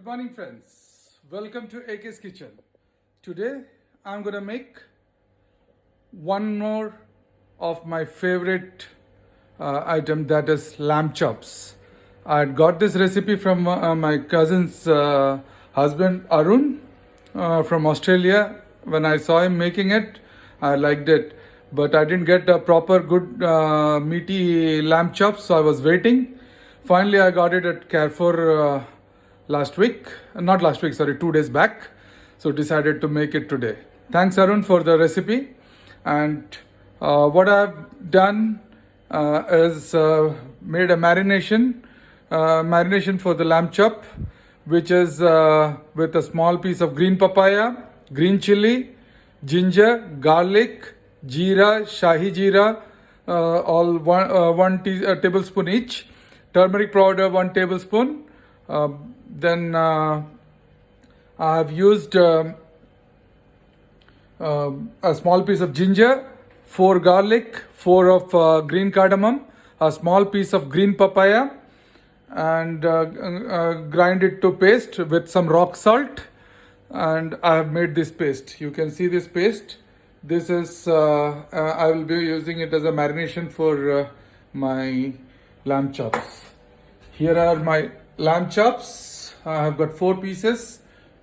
Good morning, friends. Welcome to AK's Kitchen. Today, I'm gonna make one more of my favorite item, that is lamb chops. I got this recipe from my cousin's husband Arun from Australia. When I saw him making it, I liked it, but I didn't get a proper good meaty lamb chops, so I was waiting. Finally, I got it at Carrefour last week, not last week, sorry, 2 days back. So decided to make it today. Thanks, Arun, for the recipe. And what I've done is made a marination for the lamb chop, which is with a small piece of green papaya, green chili, ginger, garlic, jeera, shahi jeera, all tablespoon each, turmeric powder 1 tablespoon. Then I have used a small piece of ginger, 4 garlic, 4 of green cardamom, a small piece of green papaya, and grind it to paste with some rock salt. And I have made this paste. You can see this paste. This is I will be using it as a marination for my lamb chops. Here are my lamb chops. I have got 4 pieces.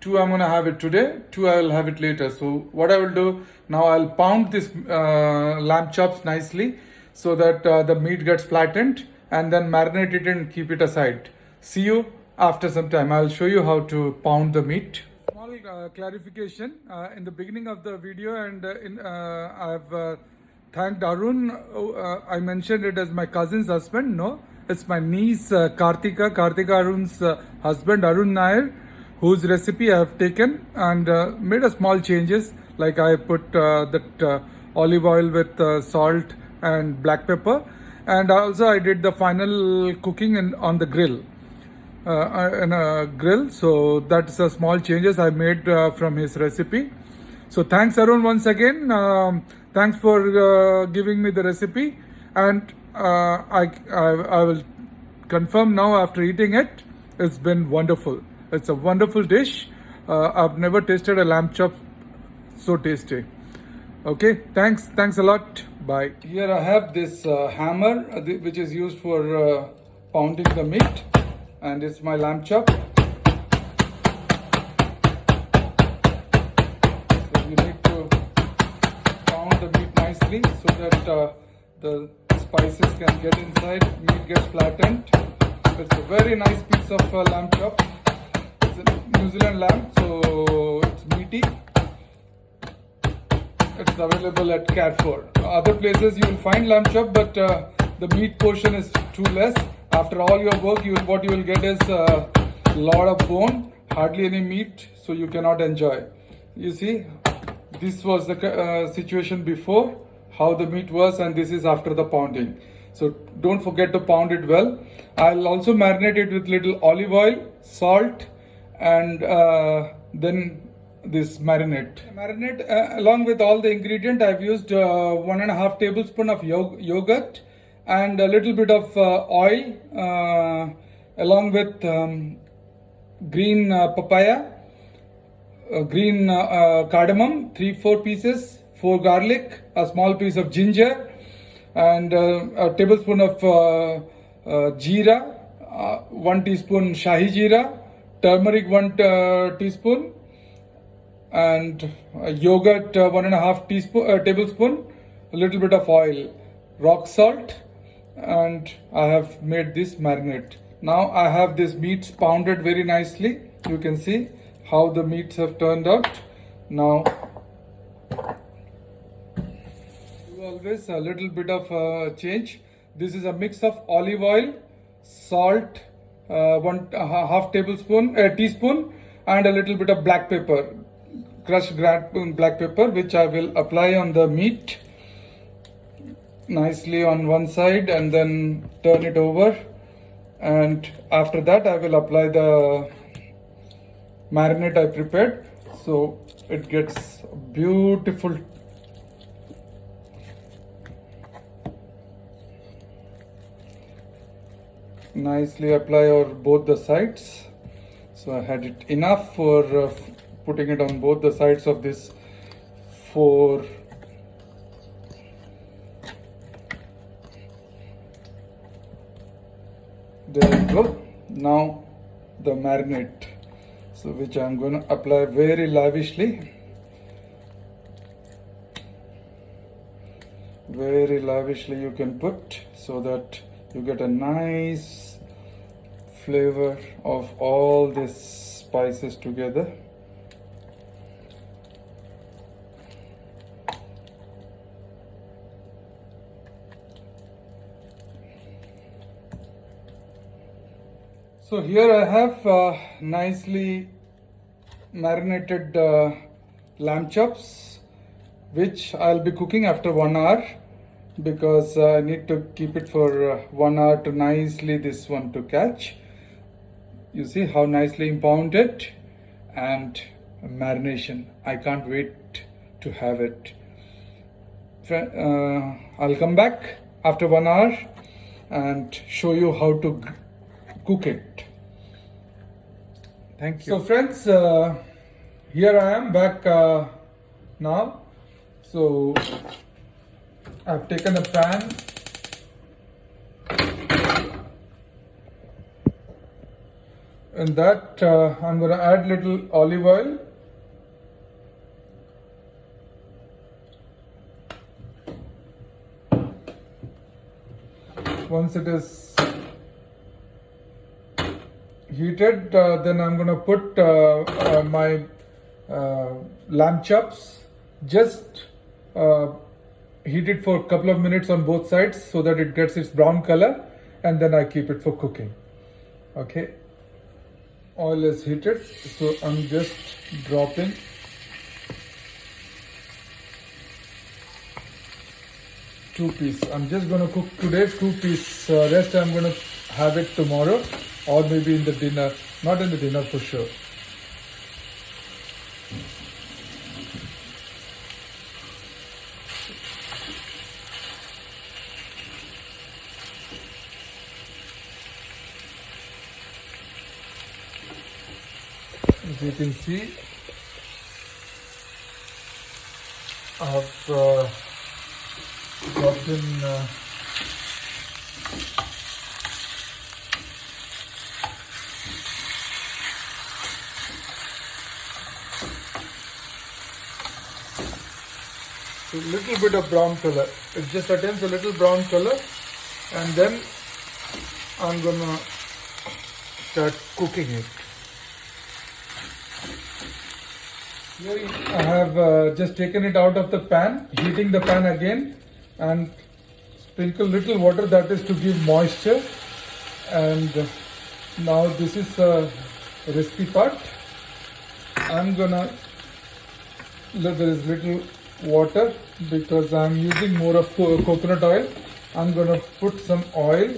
2 I'm gonna have it today, 2 I will have it later. So what I will do now, I'll pound this lamb chops nicely so that the meat gets flattened, and then marinate it and keep it aside. See you after some time. I'll show you how to pound the meat. Small clarification in the beginning of the video, and I've thanked Arun. I mentioned it as my cousin's husband. No, it's my niece Kartika Arun's husband, Arun Nair, whose recipe I have taken and made a small changes. Like I put that olive oil with salt and black pepper, and also I did the final cooking on the grill. In a grill, so that's a small changes I made from his recipe. So thanks, Arun, once again. Thanks for giving me the recipe, and I will confirm now after eating it. It's been wonderful. It's a wonderful dish. I've never tasted a lamb chop so tasty. Okay, thanks a lot. Bye. Here I have this hammer which is used for pounding the meat, and it's my lamb chop. So you need to pound the meat nicely so that the spices can get inside, meat gets flattened. It's a very nice piece of lamb chop. It's a New Zealand lamb, so it's meaty. It's available at Carrefour. Other places you will find lamb chop, but the meat portion is too less. After all your work, what you will get is a lot of bone, hardly any meat, so you cannot enjoy. You see, this was the situation before, how the meat was, and this is after the pounding. So don't forget to pound it well. I'll also marinate it with little olive oil, salt, and then this marinade. Along with all the ingredient, I've used 1.5 tablespoon of yogurt and a little bit of oil, along with green papaya, green cardamom, 3-4 pieces, 4 garlic, a small piece of ginger, and a tablespoon of jeera, 1 teaspoon shahi jeera, turmeric 1 teaspoon, and yogurt 1.5 tablespoon, a little bit of oil, rock salt, and I have made this marinade. Now I have this meat pounded very nicely. You can see how the meats have turned out. Now do always a little bit of change. This is a mix of olive oil, salt, 1/2 teaspoon, and a little bit of black pepper, crushed black pepper, which I will apply on the meat nicely on one side and then turn it over. And after that I will apply the marinade I prepared, so it gets beautiful. Nicely apply on both the sides. So I had it enough for putting it on both the sides of this 4. There you go. Now the marinade, so which I'm going to apply very lavishly. Very lavishly you can put, so that you get a nice flavor of all these spices together. So here I have nicely marinated lamb chops, which I'll be cooking after 1 hour, because I need to keep it for 1 hour to nicely this one to catch. You see how nicely impounded and marination. I can't wait to have it. I'll come back after 1 hour and show you how to cook it. Thank you. So friends, here I am back now. So I've taken a pan. In that I'm going to add little olive oil. Once it is heated, then I'm going to put my lamb chops. Just heat it for a couple of minutes on both sides so that it gets its brown color, and then I keep it for cooking. Okay, oil is heated, so I'm just dropping two piece. I'm just going to cook today 2 piece. Rest I'm going to have it tomorrow, or maybe in the dinner. Not in the dinner for sure. As you can see, I have gotten a little bit of brown color. It just attains a little brown color, and then I'm gonna start cooking it. Here I have just taken it out of the pan, heating the pan again, and sprinkle little water, that is to give moisture. And now this is a risky part. I'm gonna, there is little water because I'm using more of coconut oil. I'm gonna put some oil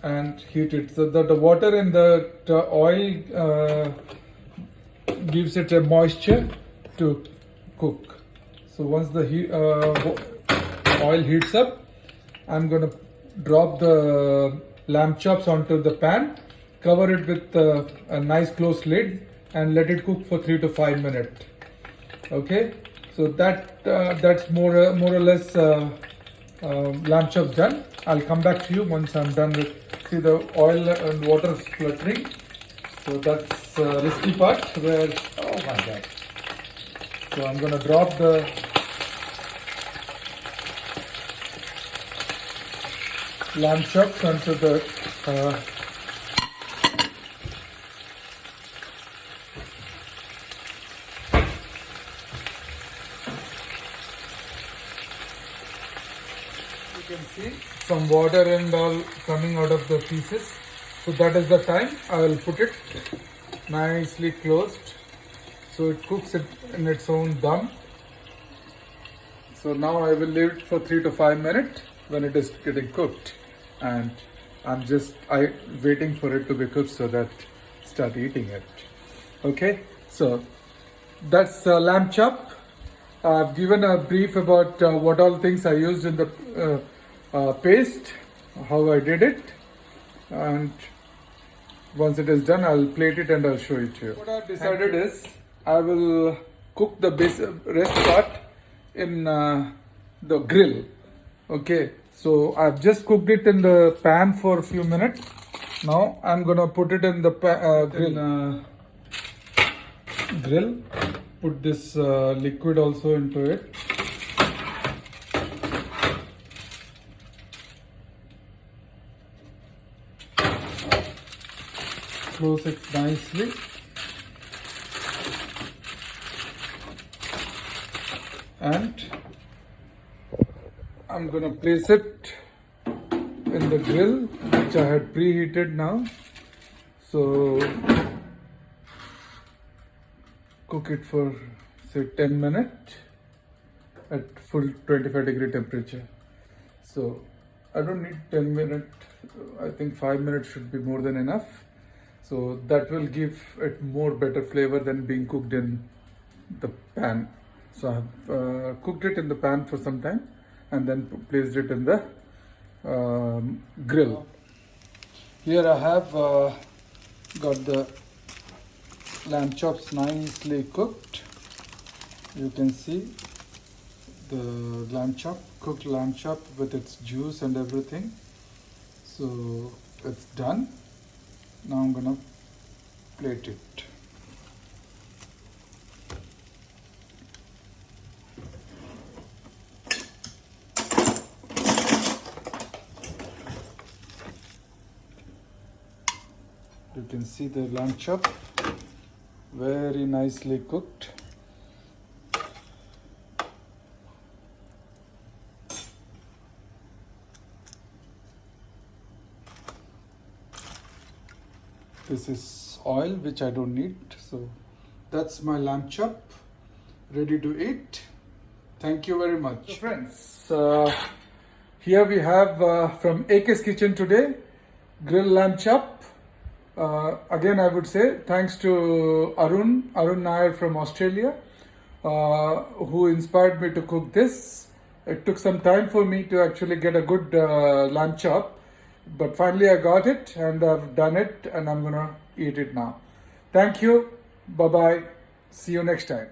and heat it, so that the water in the oil gives it a moisture to cook. So once the oil heats up, I'm gonna drop the lamb chops onto the pan, cover it with a nice close lid, and let it cook for 3 to 5 minutes. Okay, so that's more or less lamb chops done. I'll come back to you once I'm done with. See, the oil and water spluttering. So that's risky part where, oh my god. So I'm gonna drop the lamb chops onto the you can see some water and all coming out of the pieces. So that is the time I will put it nicely closed, so it cooks it in its own dum. So now I will leave it for 3 to 5 minutes when it is getting cooked, and I'm just waiting for it to be cooked so that start eating it. Okay, so that's lamb chop. I've given a brief about what all things I used in the paste, how I did it, and Once it is done, I'll plate it and I'll show it to you. What I've decided is I will cook the rest part in the grill. Okay, so I've just cooked it in the pan for a few minutes. Now I'm gonna put it in the grill. Put this liquid also into it. Close it nicely. And I'm gonna place it in the grill, which I had preheated now. So cook it for say 10 minutes at full 25-degree temperature. So I don't need 10 minutes. I think 5 minutes should be more than enough. So that will give it more better flavor than being cooked in the pan. So I have cooked it in the pan for some time and then placed it in the grill. Here I have got the lamb chops nicely cooked. You can see the cooked lamb chop with its juice and everything. So it's done. Now I'm gonna plate it. You can see the lamb chop, very nicely cooked. This is oil which I don't need. So that's my lamb chop ready to eat. Thank you very much. So friends, here we have from AK's Kitchen today, grilled lamb chop. Again, I would say thanks to Arun Nair from Australia, who inspired me to cook this. It took some time for me to actually get a good lamb chop, but finally I got it and I've done it and I'm gonna eat it now. Thank you. Bye bye. See you next time.